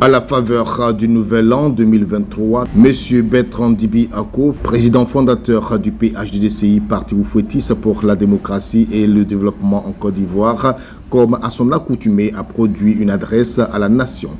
À la faveur du nouvel an 2023, M. Bertrand Dibi Ako, président fondateur du PHDDCI, Parti Oufouettis pour la démocratie et le développement en Côte d'Ivoire, comme à son accoutumée, a produit une adresse à la nation.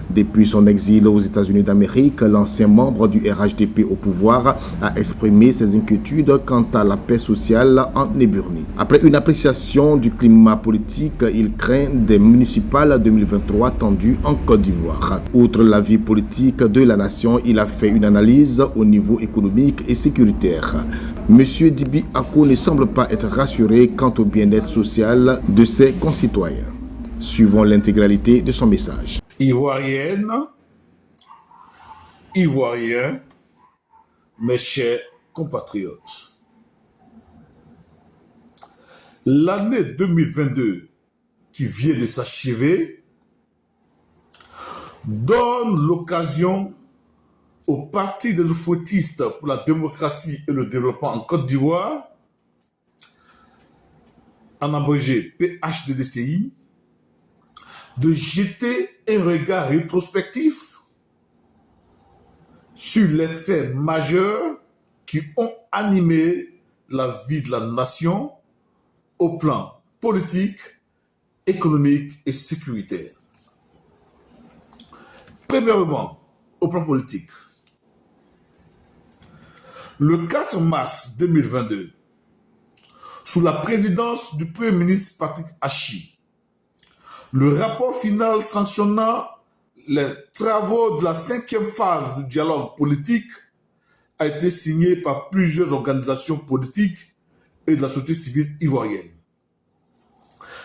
Depuis son exil aux États-Unis d'Amérique, l'ancien membre du RHDP au pouvoir a exprimé ses inquiétudes quant à la paix sociale en Éburnie. Après une appréciation du climat politique, il craint des municipales 2023 tendues en Côte d'Ivoire. Outre la vie politique de la nation, il a fait une analyse au niveau économique et sécuritaire. Monsieur Dibi Ako ne semble pas être rassuré quant au bien-être social de ses concitoyens. Suivons l'intégralité de son message. Ivoirienne, Ivoiriens, mes chers compatriotes, l'année 2022 qui vient de s'achever donne l'occasion au Parti des Oufouettistes pour la démocratie et le développement en Côte d'Ivoire, en abrégé PHDDCI, de jeter un regard rétrospectif sur les faits majeurs qui ont animé la vie de la nation au plan politique, économique et sécuritaire. Premièrement, au plan politique. Le 4 mars 2022, sous la présidence du Premier ministre Patrick Achi, le rapport final sanctionnant les travaux de la 5e phase du dialogue politique a été signé par plusieurs organisations politiques et de la société civile ivoirienne.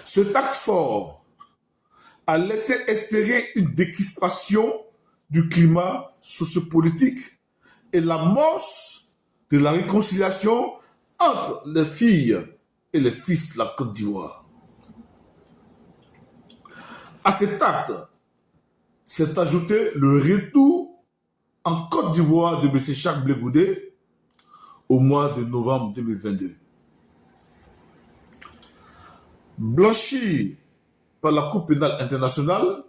Ce acte fort a laissé espérer une décrispation du climat sociopolitique et l'amorce de la réconciliation entre les filles et les fils de la Côte d'Ivoire. À cet acte s'est ajouté le retour en Côte d'Ivoire de M. Charles Blé Goudé au mois de novembre 2022. Blanchi par la Cour pénale internationale,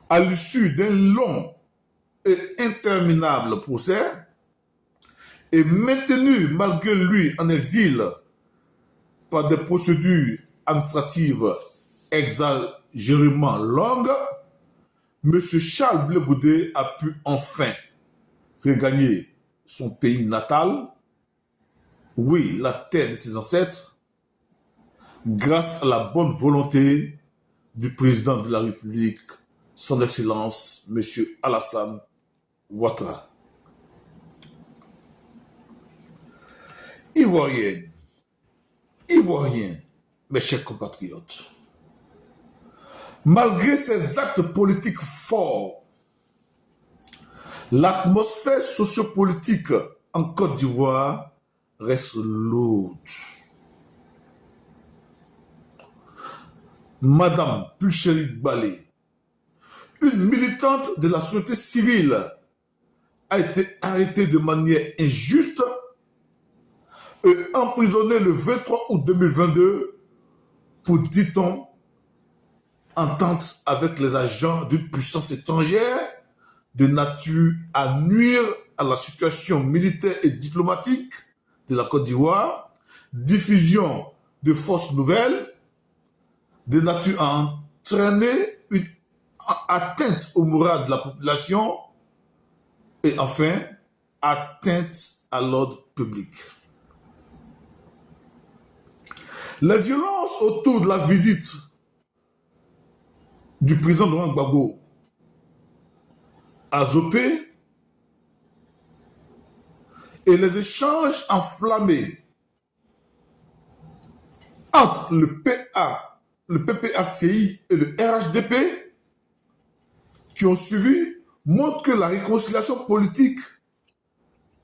à l'issue d'un long et interminable procès, et maintenu malgré lui en exil par des procédures administratives exagérément longue, M. Charles Blé Goudé a pu enfin regagner son pays natal, oui, la terre de ses ancêtres, grâce à la bonne volonté du président de la République, son Excellence, M. Alassane Ouattara. Ivoiriens, mes chers compatriotes, malgré ces actes politiques forts, l'atmosphère sociopolitique en Côte d'Ivoire reste lourde. Madame Pulchéry Balé, une militante de la société civile, a été arrêtée de manière injuste et emprisonnée le 23 août 2022 pour, dit-on, entente avec les agents d'une puissance étrangère de nature à nuire à la situation militaire et diplomatique de la Côte d'Ivoire, diffusion de fausses nouvelles, de nature à entraîner une atteinte au moral de la population et enfin, atteinte à l'ordre public. Les violences autour de la visite du président Laurent Gbagbo à Zopé et les échanges enflammés entre le PPACI et le RHDP qui ont suivi montrent que la réconciliation politique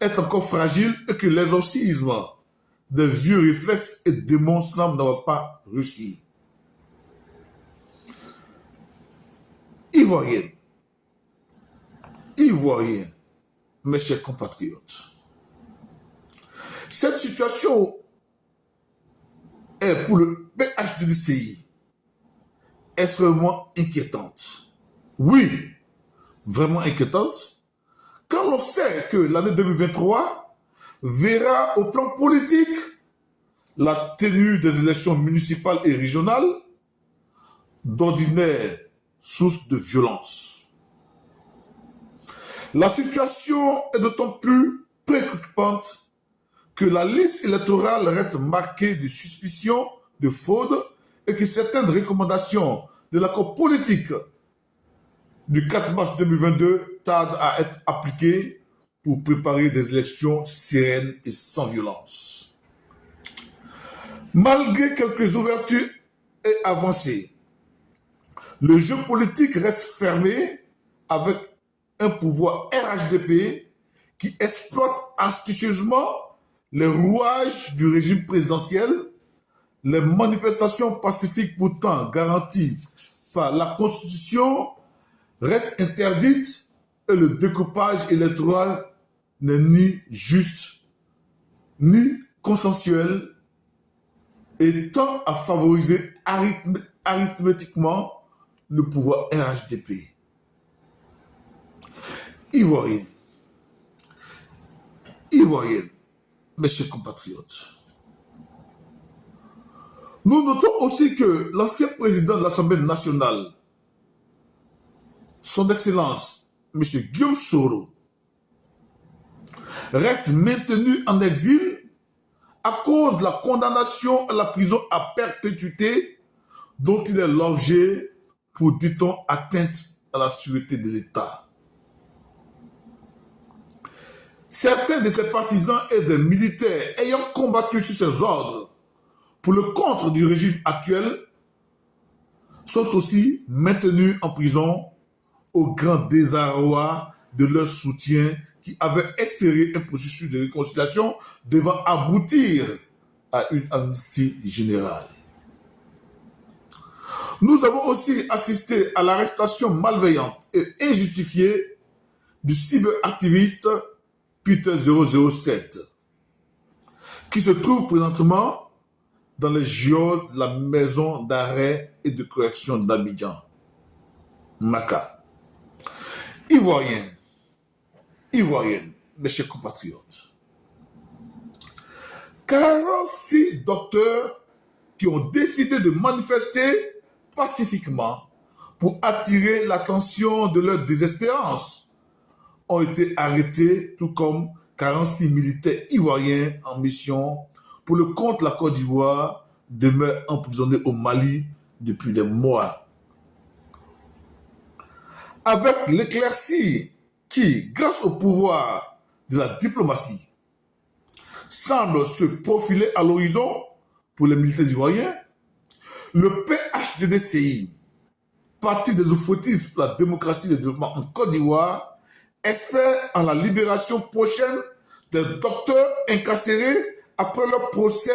est encore fragile et que l'exorcisme des vieux réflexes et démons semble n'avoir pas réussi. Ivoiriens, mes chers compatriotes, cette situation est pour le PHDDCI extrêmement inquiétante. Oui, vraiment inquiétante, quand l'on sait que l'année 2023 verra au plan politique la tenue des élections municipales et régionales, d'ordinaire source de violence. La situation est d'autant plus préoccupante que la liste électorale reste marquée de suspicions de fraude et que certaines recommandations de l'accord politique du 4 mars 2022 tardent à être appliquées pour préparer des élections sereines et sans violence. Malgré quelques ouvertures et avancées, le jeu politique reste fermé avec un pouvoir RHDP qui exploite astucieusement les rouages du régime présidentiel, les manifestations pacifiques pourtant garanties par la Constitution restent interdites et le découpage électoral n'est ni juste ni consensuel et tend à favoriser arithmétiquement le pouvoir RHDP. Ivoiriens, mes chers compatriotes, nous notons aussi que l'ancien président de l'Assemblée nationale, son Excellence, M. Guillaume Soro, reste maintenu en exil à cause de la condamnation à la prison à perpétuité dont il est l'objet pour, dit-on, atteinte à la sûreté de l'État. Certains de ses partisans et des militaires ayant combattu sur ses ordres pour le compte du régime actuel sont aussi maintenus en prison au grand désarroi de leur soutien qui avait espéré un processus de réconciliation devant aboutir à une amnistie générale. Nous avons aussi assisté à l'arrestation malveillante et injustifiée du cyberactiviste Peter 007, qui se trouve présentement dans les geôles de la maison d'arrêt et de correction d'Abidjan, Maka. Ivoiriens, mes chers compatriotes, 46 docteurs qui ont décidé de manifester pacifiquement pour attirer l'attention de leur désespérance ont été arrêtés, tout comme 46 militaires ivoiriens en mission pour le compte de la Côte d'Ivoire demeurent emprisonnés au Mali depuis des mois. Avec l'éclaircie qui, grâce au pouvoir de la diplomatie, semble se profiler à l'horizon pour les militaires ivoiriens, le PHDDCI, Parti des Oufouettistes pour la démocratie et le développement en Côte d'Ivoire, espère en la libération prochaine des docteurs incarcérés après leur procès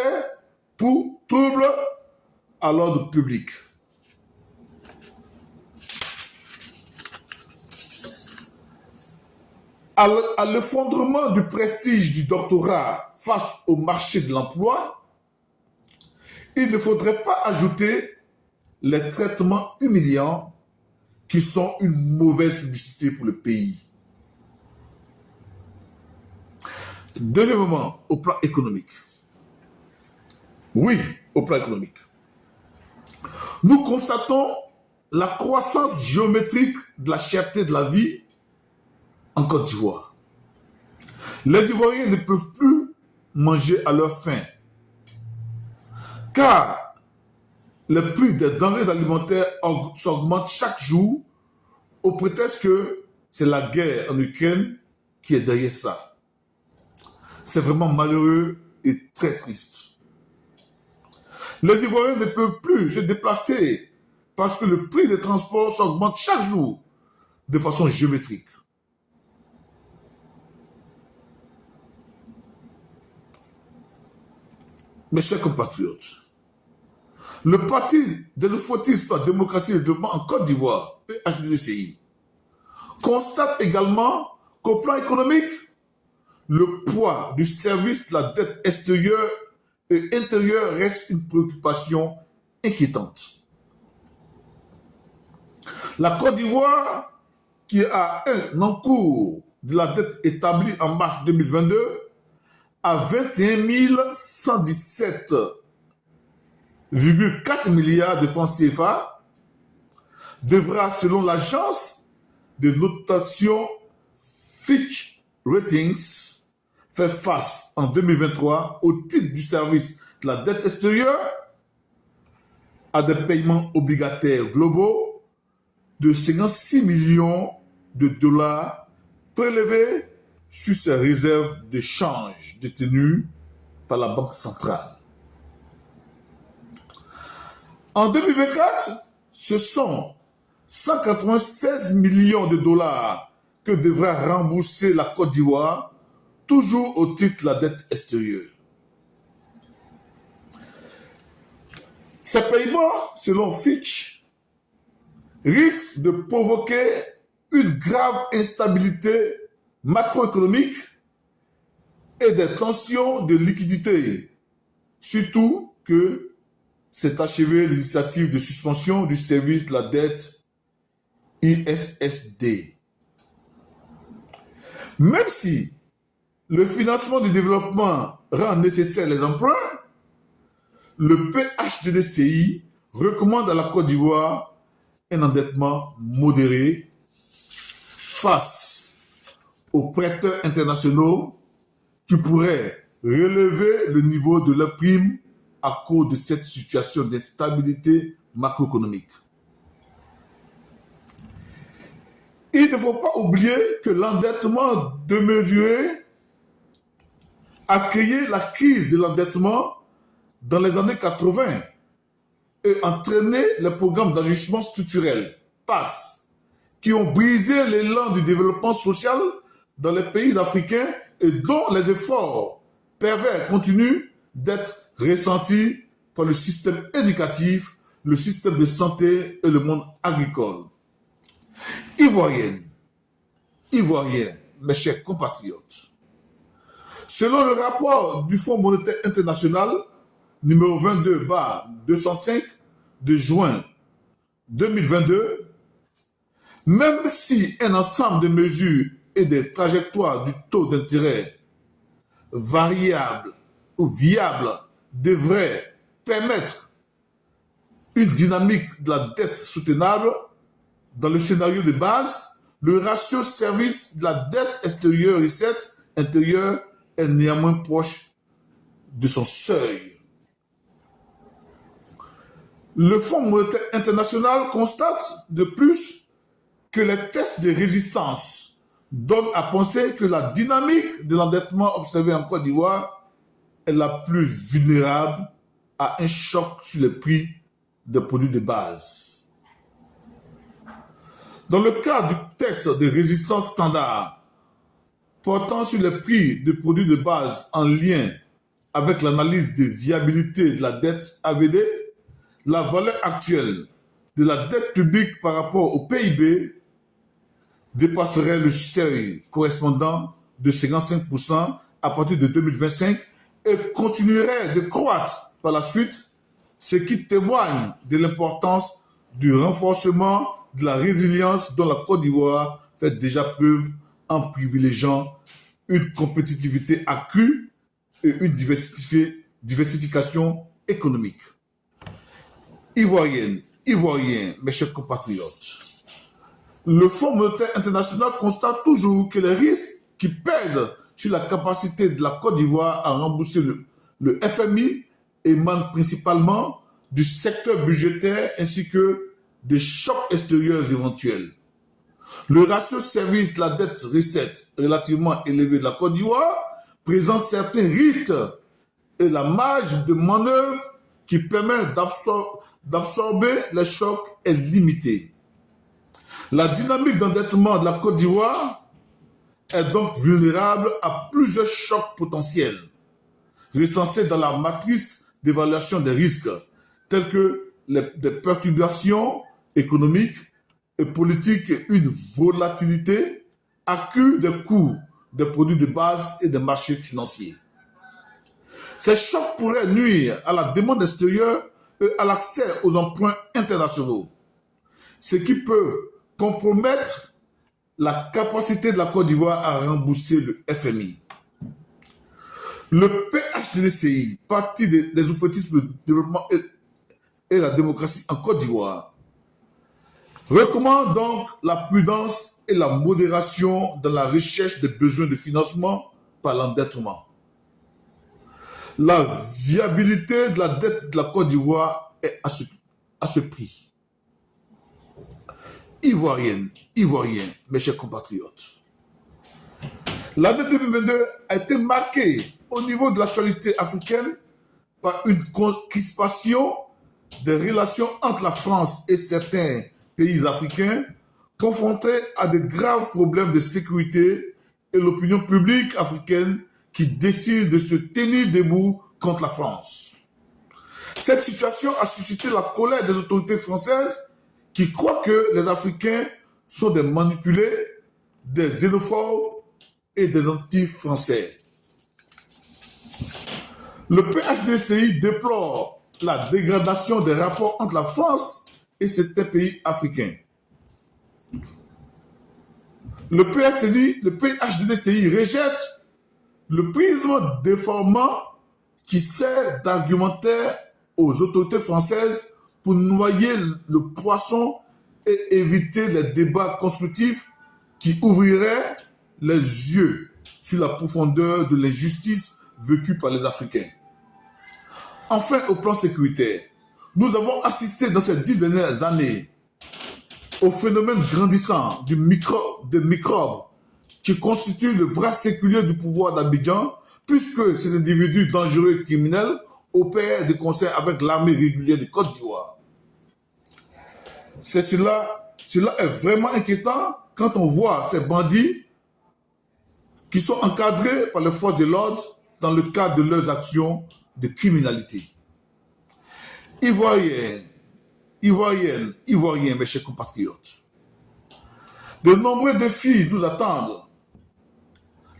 pour trouble à l'ordre public. À l'effondrement du prestige du doctorat face au marché de l'emploi, il ne faudrait pas ajouter les traitements humiliants qui sont une mauvaise publicité pour le pays. Deuxièmement, au plan économique. Oui, au plan économique. Nous constatons la croissance géométrique de la cherté de la vie en Côte d'Ivoire. Les Ivoiriens ne peuvent plus manger à leur faim, car le prix des denrées alimentaires s'augmente chaque jour au prétexte que c'est la guerre en Ukraine qui est derrière ça. C'est vraiment malheureux et très triste. Les Ivoiriens ne peuvent plus se déplacer parce que le prix des transports s'augmente chaque jour de façon géométrique. Mes chers compatriotes, le Parti des Oufouettistes pour la démocratie et le développement en Côte d'Ivoire, PHDDCI, constate également qu'au plan économique, le poids du service de la dette extérieure et intérieure reste une préoccupation inquiétante. La Côte d'Ivoire, qui a un encours de la dette établie en mars 2022 à 21 117,4 milliards de francs CFA, devra, selon l'agence de notation Fitch Ratings, faire face en 2023 au titre du service de la dette extérieure à des paiements obligataires globaux de 56 millions de dollars prélevés sur ses réserves de change détenues par la Banque centrale. En 2024, ce sont 196 millions de dollars que devra rembourser la Côte d'Ivoire, toujours au titre de la dette extérieure. Ces paiements, selon Fitch, risquent de provoquer une grave instabilité macroéconomique et des tensions de liquidité, surtout que s'est achevée l'initiative de suspension du service de la dette ISSD. Même si le financement du développement rend nécessaire les emprunts, le PHDDCI recommande à la Côte d'Ivoire un endettement modéré face aux prêteurs internationaux qui pourraient relever le niveau de leur prime à cause de cette situation d'instabilité macroéconomique. Il ne faut pas oublier que l'endettement démesuré a créé la crise de l'endettement dans les années 80 et entraîné les programmes d'ajustement structurel, PASS, qui ont brisé l'élan du développement social dans les pays africains et dont les efforts pervers continuent d'être ressentis par le système éducatif, le système de santé et le monde agricole. Ivoiriens, mes chers compatriotes, selon le rapport du Fonds monétaire international numéro 22/205 de juin 2022, même si un ensemble de mesures et des trajectoires du taux d'intérêt variable ou viable devraient permettre une dynamique de la dette soutenable, dans le scénario de base, le ratio service de la dette extérieure-recette intérieure est néanmoins proche de son seuil. Le Fonds monétaire international constate de plus que les tests de résistance donnent à penser que la dynamique de l'endettement observé en Côte d'Ivoire est la plus vulnérable à un choc sur les prix des produits de base. Dans le cas du test de résistance standard portant sur les prix des produits de base en lien avec l'analyse de viabilité de la dette AVD, la valeur actuelle de la dette publique par rapport au PIB dépasserait le seuil correspondant de 55% à partir de 2025 et continuerait de croître par la suite, ce qui témoigne de l'importance du renforcement de la résilience dont la Côte d'Ivoire fait déjà preuve en privilégiant une compétitivité accrue et une diversification économique. Ivoiriens, mes chers compatriotes, le Fonds monétaire international constate toujours que les risques qui pèsent sur la capacité de la Côte d'Ivoire à rembourser le FMI émanent principalement du secteur budgétaire ainsi que des chocs extérieurs éventuels. Le ratio service de la dette recette relativement élevé de la Côte d'Ivoire présente certains risques et la marge de manœuvre qui permet d'absorber les chocs est limitée. La dynamique d'endettement de la Côte d'Ivoire est donc vulnérable à plusieurs chocs potentiels recensés dans la matrice d'évaluation des risques, tels que des perturbations économiques et politiques et une volatilité accrue des coûts des produits de base et des marchés financiers. Ces chocs pourraient nuire à la demande extérieure et à l'accès aux emprunts internationaux. ce qui peut compromettre la capacité de la Côte d'Ivoire à rembourser le FMI. Le PHDDCI, Parti des oufetistes de développement et la démocratie en Côte d'Ivoire, recommande donc la prudence et la modération dans la recherche des besoins de financement par l'endettement. La viabilité de la dette de la Côte d'Ivoire est à ce prix. Ivoiriens, mes chers compatriotes, l'année 2022 a été marquée au niveau de l'actualité africaine par une crispation des relations entre la France et certains pays africains confrontés à de graves problèmes de sécurité et l'opinion publique africaine qui décide de se tenir debout contre la France. Cette situation a suscité la colère des autorités françaises qui croient que les Africains sont des manipulés, des xénophobes et des anti-français. Le PHDCI déplore la dégradation des rapports entre la France et certains pays africains. Le PHDCI rejette le prisme déformant qui sert d'argumentaire aux autorités françaises pour noyer le poisson et éviter les débats constructifs qui ouvriraient les yeux sur la profondeur de l'injustice vécue par les Africains. Enfin, au plan sécuritaire, nous avons assisté dans ces 10 dernières années au phénomène grandissant des microbes qui constituent le bras séculier du pouvoir d'Abidjan, puisque ces individus dangereux et criminels opèrent de concert avec l'armée régulière de Côte d'Ivoire. Cela est vraiment inquiétant quand on voit ces bandits qui sont encadrés par les forces de l'ordre dans le cadre de leurs actions de criminalité. Ivoiriens, mes chers compatriotes, de nombreux défis nous attendent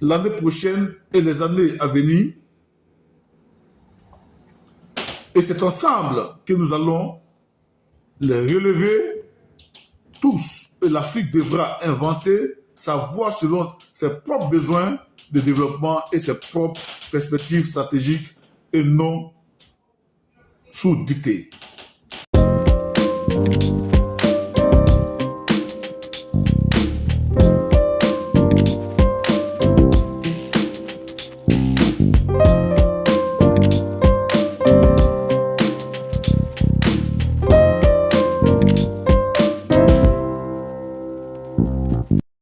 l'année prochaine et les années à venir. Et c'est ensemble que nous allons les relever tous. Et l'Afrique devra inventer sa voie selon ses propres besoins de développement et ses propres perspectives stratégiques et non sous dictée.